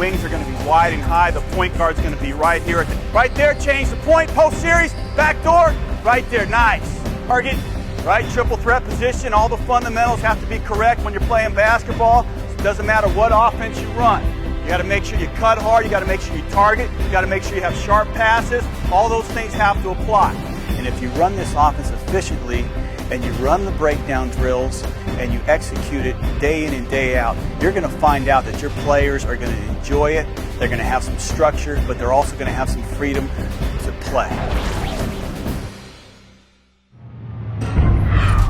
wings are going to be wide and high. The point guard's going to be right here. Right there, change the point, post series, back door, right there, nice. Target, right, triple threat position. All the fundamentals have to be correct when you're playing basketball. It doesn't matter what offense you run. You got to make sure you cut hard, you got to make sure you target, you got to make sure you have sharp passes. All those things have to apply. And if you run this offense efficiently and you run the breakdown drills and you execute it day in and day out, you're going to find out that your players are going to enjoy it. They're going to have some structure, but they're also going to have some freedom to play.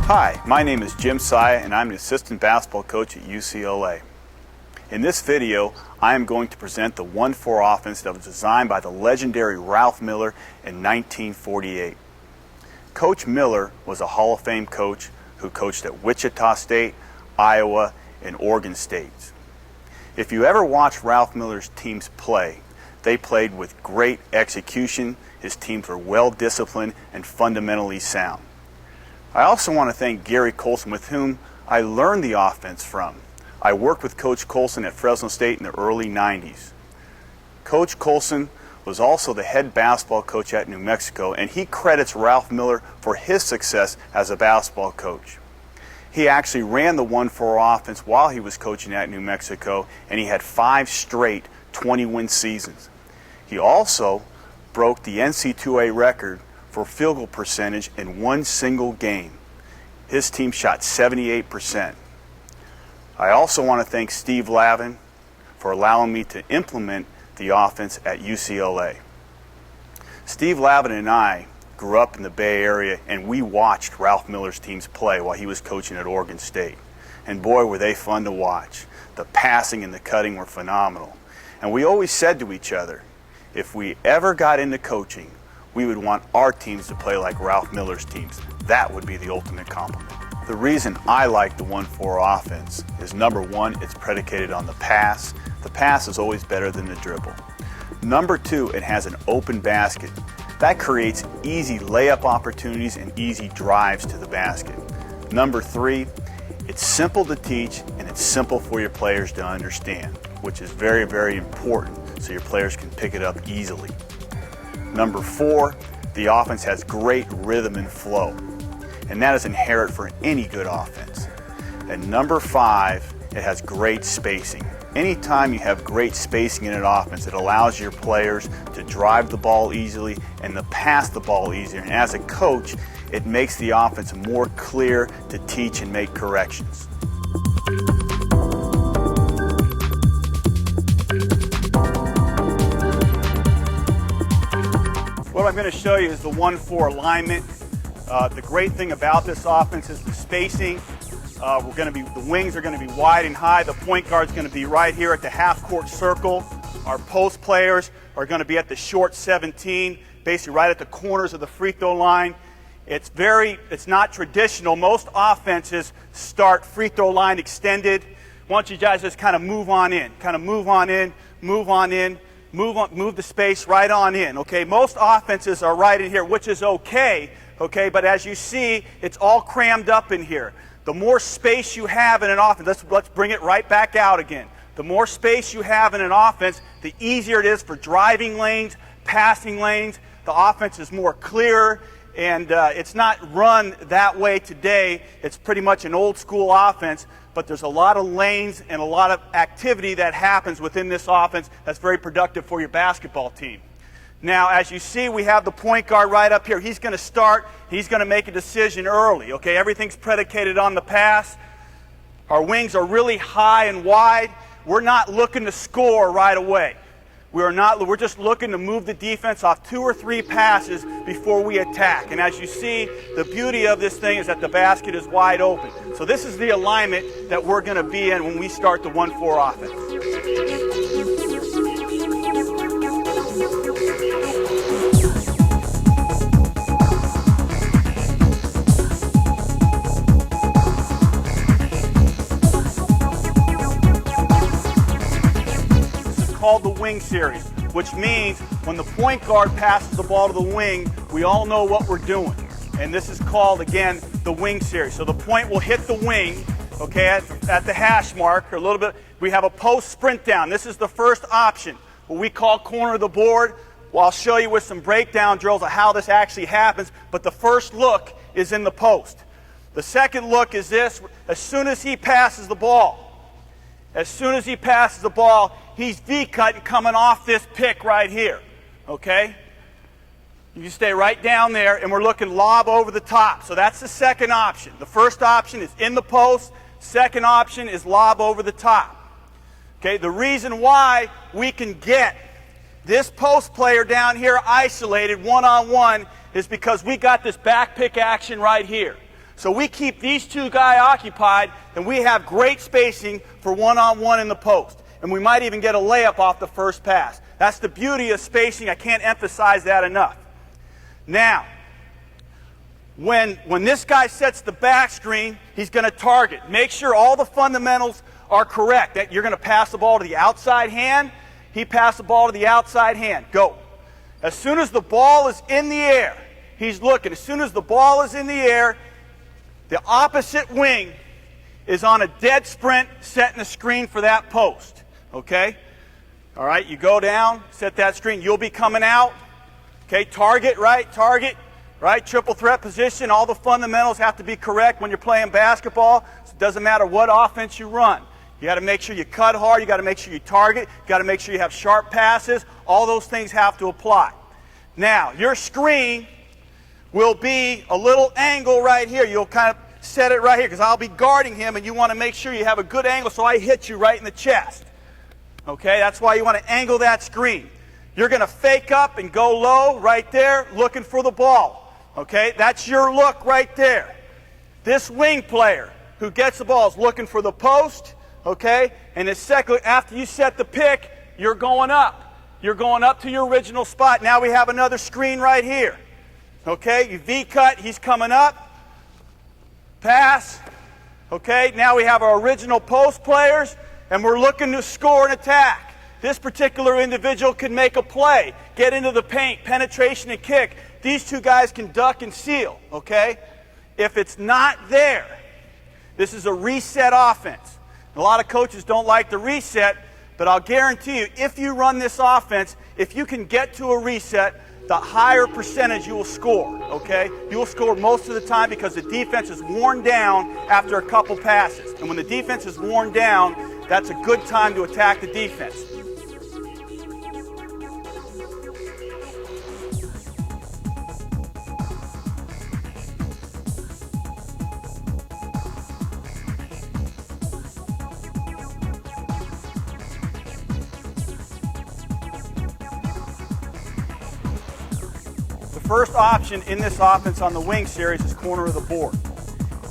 Hi, my name is Jim Saya and I'm an assistant basketball coach at UCLA. In this video, I am going to present the 1-4 offense that was designed by the legendary Ralph Miller in 1948. Coach Miller was a Hall of Fame coach who coached at Wichita State, Iowa, and Oregon State. If you ever watched Ralph Miller's teams play, they played with great execution. His teams were well disciplined and fundamentally sound. I also want to thank Gary Colson, with whom I learned the offense from. I worked with Coach Colson at Fresno State in the early 90s. Coach Colson was also the head basketball coach at New Mexico, and he credits Ralph Miller for his success as a basketball coach. He actually ran the 1-4 offense while he was coaching at New Mexico, and he had 5 straight 20-win seasons. He also broke the NC2A record for field goal percentage in one single game. His team shot 78%. I also want to thank Steve Lavin for allowing me to implement the offense at UCLA. Steve Lavin and I grew up in the Bay Area, and we watched Ralph Miller's teams play while he was coaching at Oregon State. And boy, were they fun to watch. The passing and the cutting were phenomenal. And we always said to each other, if we ever got into coaching, we would want our teams to play like Ralph Miller's teams. That would be the ultimate compliment. The reason I like the 1-4 offense is, number one, it's predicated on the pass. The pass is always better than the dribble. Number two, it has an open basket. That creates easy layup opportunities and easy drives to the basket. Number three, it's simple to teach and it's simple for your players to understand, which is very, very important so your players can pick it up easily. Number four, the offense has great rhythm and flow, and that is inherent for any good offense. And number five, it has great spacing. Anytime you have great spacing in an offense, it allows your players to drive the ball easily and to pass the ball easier. And as a coach, it makes the offense more clear to teach and make corrections. What I'm going to show you is the 1-4 alignment. The great thing about this offense is the spacing. The wings are going to be wide and high. The point guard's going to be right here at the half-court circle. Our post players are going to be at the short 17, basically right at the corners of the free throw line. It's not traditional. Most offenses start free throw line extended. Why don't you guys just kind of move on in, move the space right on in. Okay, most offenses are right in here, which is okay. Okay, but as you see, it's all crammed up in here. The more space you have in an offense, let's bring it right back out again. The more space you have in an offense, the easier it is for driving lanes, passing lanes. The offense is more clear, and it's not run that way today. It's pretty much an old school offense, but there's a lot of lanes and a lot of activity that happens within this offense that's very productive for your basketball team. Now, as you see, we have the point guard right up here. He's going to start. He's going to make a decision early. Okay, everything's predicated on the pass. Our wings are really high and wide. We're not looking to score right away. We're just looking to move the defense off 2 or 3 passes before we attack. And as you see, the beauty of this thing is that the basket is wide open. So this is the alignment that we're going to be in when we start the 1-4 offense. Called the wing series, which means when the point guard passes the ball to the wing, we all know what we're doing. And this is called, again, the wing series. So the point will hit the wing, okay, at the hash mark, or a little bit. We have a post sprint down. This is the first option, what we call corner of the board. Well, I'll show you with some breakdown drills of how this actually happens, but the first look is in the post. The second look is this: as soon as he passes the ball, he's V-cutting coming off this pick right here, okay? You stay right down there, and we're looking lob over the top. So that's the second option. The first option is in the post. Second option is lob over the top. Okay, the reason why we can get this post player down here isolated one-on-one is because we got this back pick action right here. So we keep these two guys occupied, and we have great spacing for one-on-one in the post. And we might even get a layup off the first pass. That's the beauty of spacing. I can't emphasize that enough. Now, when this guy sets the back screen, he's going to target. Make sure all the fundamentals are correct. That you're going to pass the ball to the outside hand. He passed the ball to the outside hand. Go. As soon as the ball is in the air, he's looking. As soon as the ball is in the air, the opposite wing is on a dead sprint, setting a screen for that post. Okay? All right, you go down, set that screen. You'll be coming out. Okay, target, right? Target, right? Triple threat position. All the fundamentals have to be correct when you're playing basketball. So it doesn't matter what offense you run. You got to make sure you cut hard. You got to make sure you target. You got to make sure you have sharp passes. All those things have to apply. Now, your screen will be a little angle right here. You'll kind of set it right here because I'll be guarding him, and you want to make sure you have a good angle so I hit you right in the chest. Okay, that's why you want to angle that screen. You're going to fake up and go low right there, looking for the ball. Okay, that's your look right there. This wing player who gets the ball is looking for the post. Okay, and after you set the pick, you're going up. You're going up to your original spot. Now we have another screen right here. Okay, you V-cut, he's coming up. Pass. Okay, now we have our original post players, and we're looking to score an attack. This particular individual can make a play, get into the paint, penetration and kick. These two guys can duck and seal, okay? If it's not there, this is a reset offense. A lot of coaches don't like the reset, but I'll guarantee you, if you run this offense, if you can get to a reset, the higher percentage you will score, okay? You will score most of the time because the defense is worn down after a couple passes. And when the defense is worn down, that's a good time to attack the defense. The first option in this offense on the wing series is corner of the board.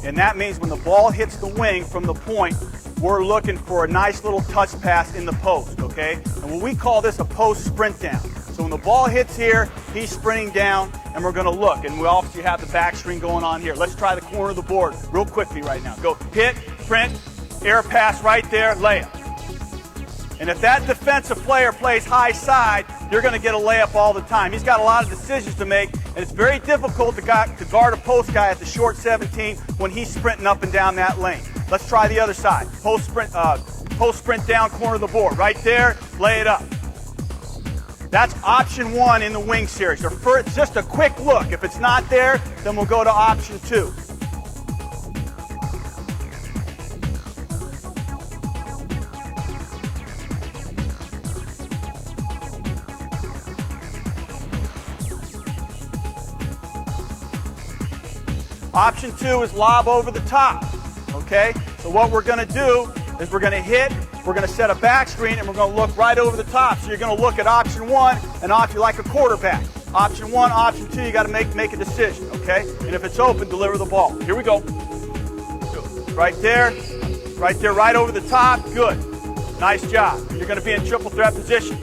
And that means when the ball hits the wing from the point, we're looking for a nice little touch pass in the post, okay? And we call this a post sprint down. So when the ball hits here, he's sprinting down, and we're going to look. And we obviously have the back screen going on here. Let's try the corner of the board real quickly right now. Go hit, sprint, air pass right there, layup. And if that defensive player plays high side, you're going to get a layup all the time. He's got a lot of decisions to make, and it's very difficult to guard a post guy at the short 17 when he's sprinting up and down that lane. Let's try the other side. Post sprint down, corner of the board. Right there, lay it up. That's option one in the wing series. It's just a quick look. If it's not there, then we'll go to option two. Option two is lob over the top, okay? So what we're going to do is we're going to hit, we're going to set a back screen, and we're going to look right over the top. So you're going to look at option one and option like a quarterback. Option one, option two, you got to make a decision, okay? And if it's open, deliver the ball. Here we go. Right there, right over the top. Good. Nice job. You're going to be in triple threat position.